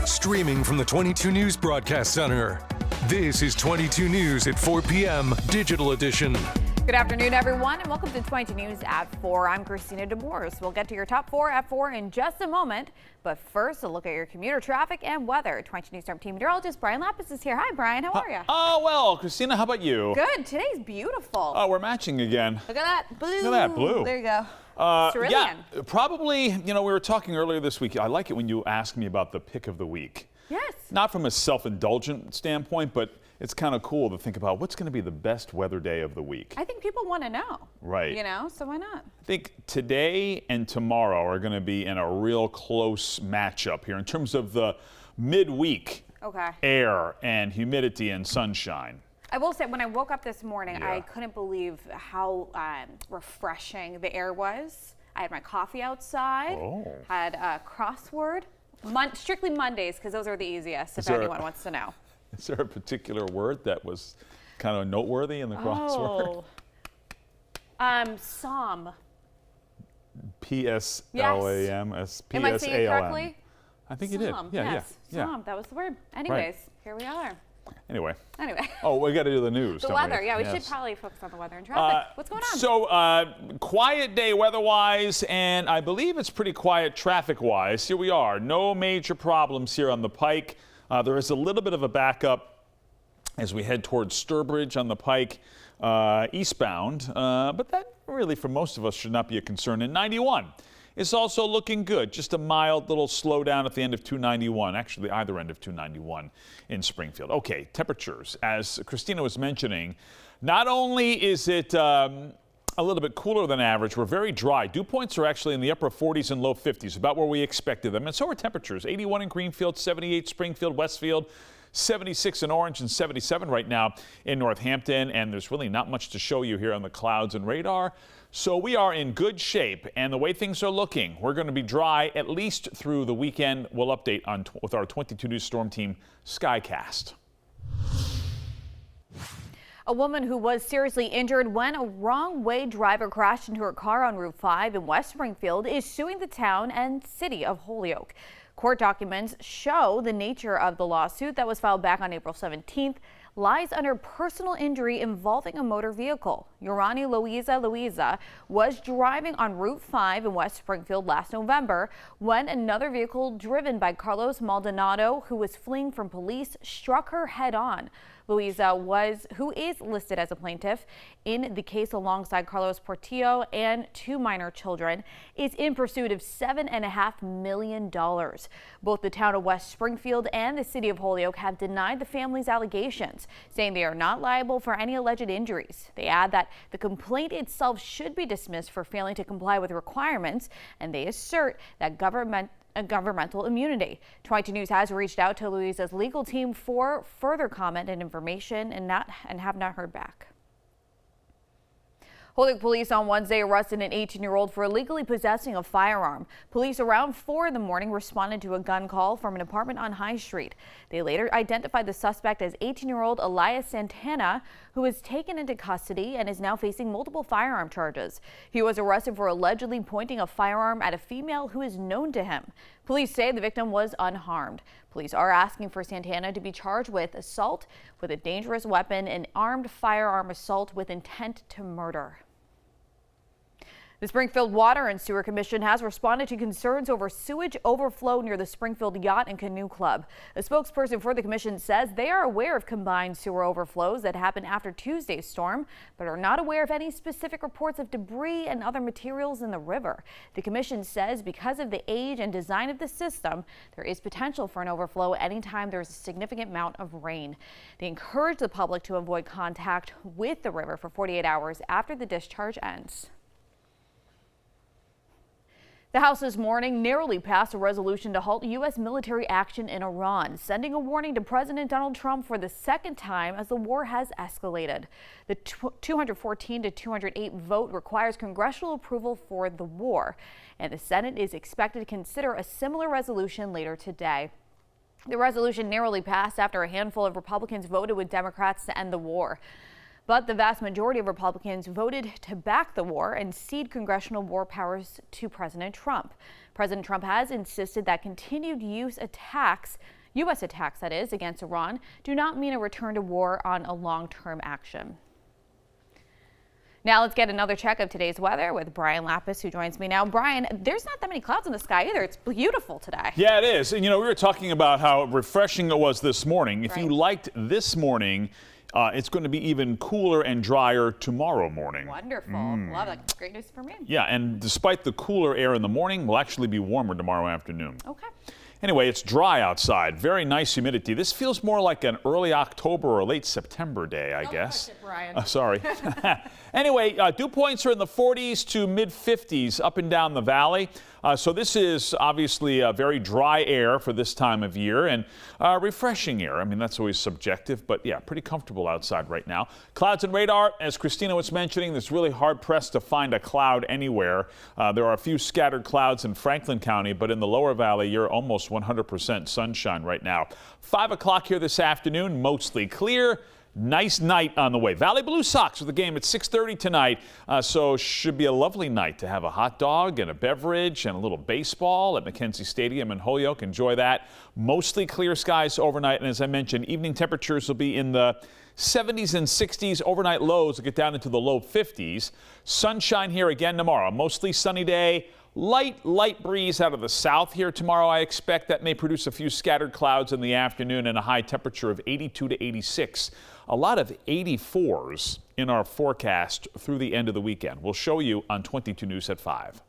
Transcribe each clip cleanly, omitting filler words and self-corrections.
Streaming from the 22 News Broadcast Center. This is 22 News at 4 p.m. Digital Edition. Good afternoon, everyone, and welcome to 22 News at 4. I'm Christina DeMoores. We'll get to your top 4 at 4 in just a moment. But first, a look at your commuter traffic and weather. 22 News Storm Team meteorologist Brian Lapis is here. Hi, Brian. How are you? Oh, well, Christina, how about you? Good. Today's beautiful. Oh, we're matching again. Look at that blue. Look at that blue. There you go. Yeah, probably, we were talking earlier this week. I like it when you ask me about the pick of the week. Yes. Not from a self-indulgent standpoint, but it's kind of cool to think about what's going to be the best weather day of the week. I think people want to know. Right. So why not? I think today and tomorrow are going to be in a real close matchup here in terms of the midweek air and humidity and sunshine. I will say, when I woke up this morning, I couldn't believe how refreshing the air was. I had my coffee outside, had a crossword, strictly Mondays, because those are the easiest, if anyone wants to know. Is there a particular word that was kind of noteworthy in the crossword? Psalm. P-S-L-A-M. Am I saying it correctly? I think you did. Yeah. Psalm, that was the word. Anyways, Here we are. Anyway. Oh, we got to do the news. The weather. We should probably focus on the weather and traffic. What's going on? So, quiet day weather-wise, and I believe it's pretty quiet traffic-wise. Here we are. No major problems here on the Pike. There is a little bit of a backup as we head towards Sturbridge on the Pike eastbound, but that really for most of us should not be a concern. And 91 is also looking good. Just a mild little slowdown at the end of 291, actually either end of 291 in Springfield. Okay, temperatures. As Christina was mentioning, not only is it a little bit cooler than average, we're very dry. Dew points are actually in the upper 40s and low 50s, about where we expected them. And so are temperatures. 81 in Greenfield, 78 Springfield, Westfield, 76 in Orange, and 77 right now in Northampton. And there's really not much to show you here on the clouds and radar. So we are in good shape. And the way things are looking, we're going to be dry at least through the weekend. We'll update with our 22 News Storm Team Skycast. A woman who was seriously injured when a wrong-way driver crashed into her car on Route 5 in West Springfield is suing the town and city of Holyoke. Court documents show the nature of the lawsuit that was filed back on April 17th lies under personal injury involving a motor vehicle. Yorani Louisa was driving on Route 5 in West Springfield last November when another vehicle driven by Carlos Maldonado, who was fleeing from police, struck her head-on. Louisa, who is listed as a plaintiff in the case alongside Carlos Portillo and 2 minor children, is in pursuit of $7.5 million. Both the town of West Springfield and the city of Holyoke have denied the family's allegations, saying they are not liable for any alleged injuries. They add that the complaint itself should be dismissed for failing to comply with requirements, and they assert that governmental immunity. 22 News has reached out to Louisa's legal team for further comment and information and have not heard back. Holyoke police on Wednesday arrested an 18-year-old for illegally possessing a firearm. Police around 4 in the morning responded to a gun call from an apartment on High Street. They later identified the suspect as 18-year-old Elias Santana, who was taken into custody and is now facing multiple firearm charges. He was arrested for allegedly pointing a firearm at a female who is known to him. Police say the victim was unharmed. Police are asking for Santana to be charged with assault with a dangerous weapon and armed firearm assault with intent to murder. The Springfield Water and Sewer Commission has responded to concerns over sewage overflow near the Springfield Yacht and Canoe Club. A spokesperson for the commission says they are aware of combined sewer overflows that happened after Tuesday's storm, but are not aware of any specific reports of debris and other materials in the river. The commission says because of the age and design of the system, there is potential for an overflow anytime there's a significant amount of rain. They encourage the public to avoid contact with the river for 48 hours after the discharge ends. The House this morning narrowly passed a resolution to halt U.S. military action in Iran, sending a warning to President Donald Trump for the second time as the war has escalated. The 214 to 208 vote requires congressional approval for the war, and the Senate is expected to consider a similar resolution later today. The resolution narrowly passed after a handful of Republicans voted with Democrats to end the war. But the vast majority of Republicans voted to back the war and cede congressional war powers to President Trump. President Trump has insisted that continued U.S. attacks U.S. attacks, that is, against Iran do not mean a return to war on a long-term action. Now let's get another check of today's weather with Brian Lapis, who joins me now. Brian, there's not that many clouds in the sky either. It's beautiful today. Yeah, it is. And, we were talking about how refreshing it was this morning. If you liked this morning, it's going to be even cooler and drier tomorrow morning. Wonderful. Love that. Great news for me. Yeah, and despite the cooler air in the morning, we'll actually be warmer tomorrow afternoon. Okay. Anyway, it's dry outside. Very nice humidity. This feels more like an early October or late September day, I guess. Don't touch it, Brian. Sorry. Anyway, dew points are in the 40s to mid 50s up and down the valley. So this is obviously very dry air for this time of year and refreshing air. I mean, that's always subjective, but yeah, pretty comfortable outside right now. Clouds and radar, as Christina was mentioning, it's really hard pressed to find a cloud anywhere. There are a few scattered clouds in Franklin County, but in the lower valley, you're almost 100% sunshine right now. 5 o'clock here this afternoon, mostly clear. Nice night on the way. Valley Blue Sox with the game at 6:30 tonight. So should be a lovely night to have a hot dog and a beverage and a little baseball at McKenzie Stadium in Holyoke. Enjoy that. Mostly clear skies overnight. And as I mentioned, evening temperatures will be in the 70s and 60s. Overnight lows will get down into the low 50s. Sunshine here again tomorrow. Mostly sunny day. Light breeze out of the south here tomorrow, I expect. That may produce a few scattered clouds in the afternoon and a high temperature of 82 to 86. A lot of 84s in our forecast through the end of the weekend. We'll show you on 22 News at 5.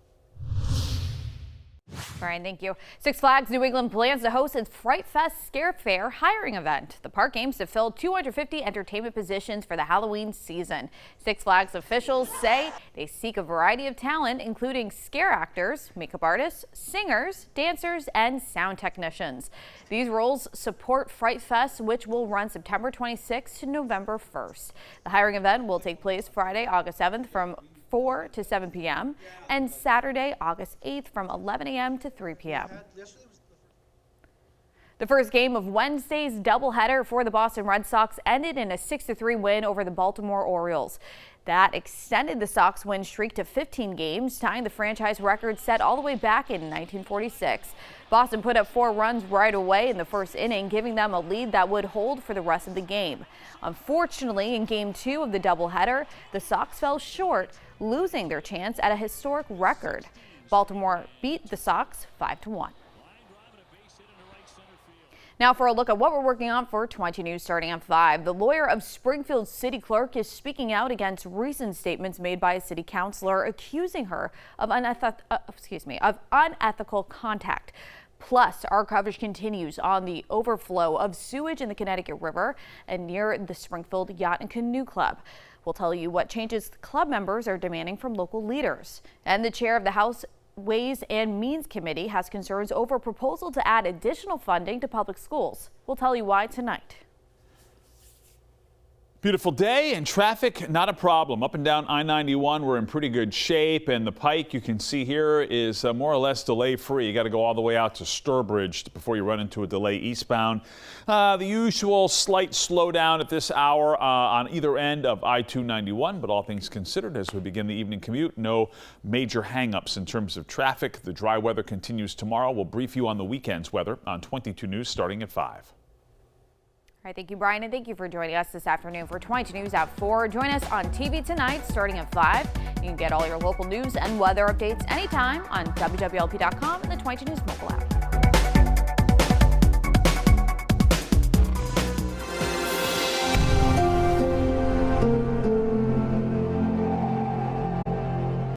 Brian, thank you. Six Flags New England plans to host its Fright Fest Scare Fair hiring event. The park aims to fill 250 entertainment positions for the Halloween season. Six Flags officials say they seek a variety of talent, including scare actors, makeup artists, singers, dancers, and sound technicians. These roles support Fright Fest, which will run September 26th to November 1st. The hiring event will take place Friday, August 7th from 4 to 7 p.m. and Saturday, August 8th from 11 a.m. to 3 p.m. The first game of Wednesday's doubleheader for the Boston Red Sox ended in a 6-3 win over the Baltimore Orioles. That extended the Sox win streak to 15 games, tying the franchise record set all the way back in 1946. Boston put up 4 runs right away in the first inning, giving them a lead that would hold for the rest of the game. Unfortunately, in Game 2 of the doubleheader, the Sox fell short, losing their chance at a historic record. Baltimore beat the Sox 5-1. Now for a look at what we're working on for 22 News starting at 5. The lawyer of Springfield City Clerk is speaking out against recent statements made by a city councilor accusing her of unethical contact. Plus, our coverage continues on the overflow of sewage in the Connecticut River and near the Springfield Yacht and Canoe Club. We'll tell you what changes club members are demanding from local leaders. And the chair of the House Ways and Means Committee has concerns over a proposal to add additional funding to public schools. We'll tell you why tonight. Beautiful day and traffic, not a problem. Up and down I-91, we're in pretty good shape, and the Pike you can see here is more or less delay-free. You got to go all the way out to Sturbridge before you run into a delay eastbound. The usual slight slowdown at this hour on either end of I-291, but all things considered, as we begin the evening commute, no major hang-ups in terms of traffic. The dry weather continues tomorrow. We'll brief you on the weekend's weather on 22 News starting at 5. All right, thank you, Brian, and thank you for joining us this afternoon for 22 News at 4. Join us on TV tonight starting at 5. You can get all your local news and weather updates anytime on wwlp.com and the 22 News mobile app.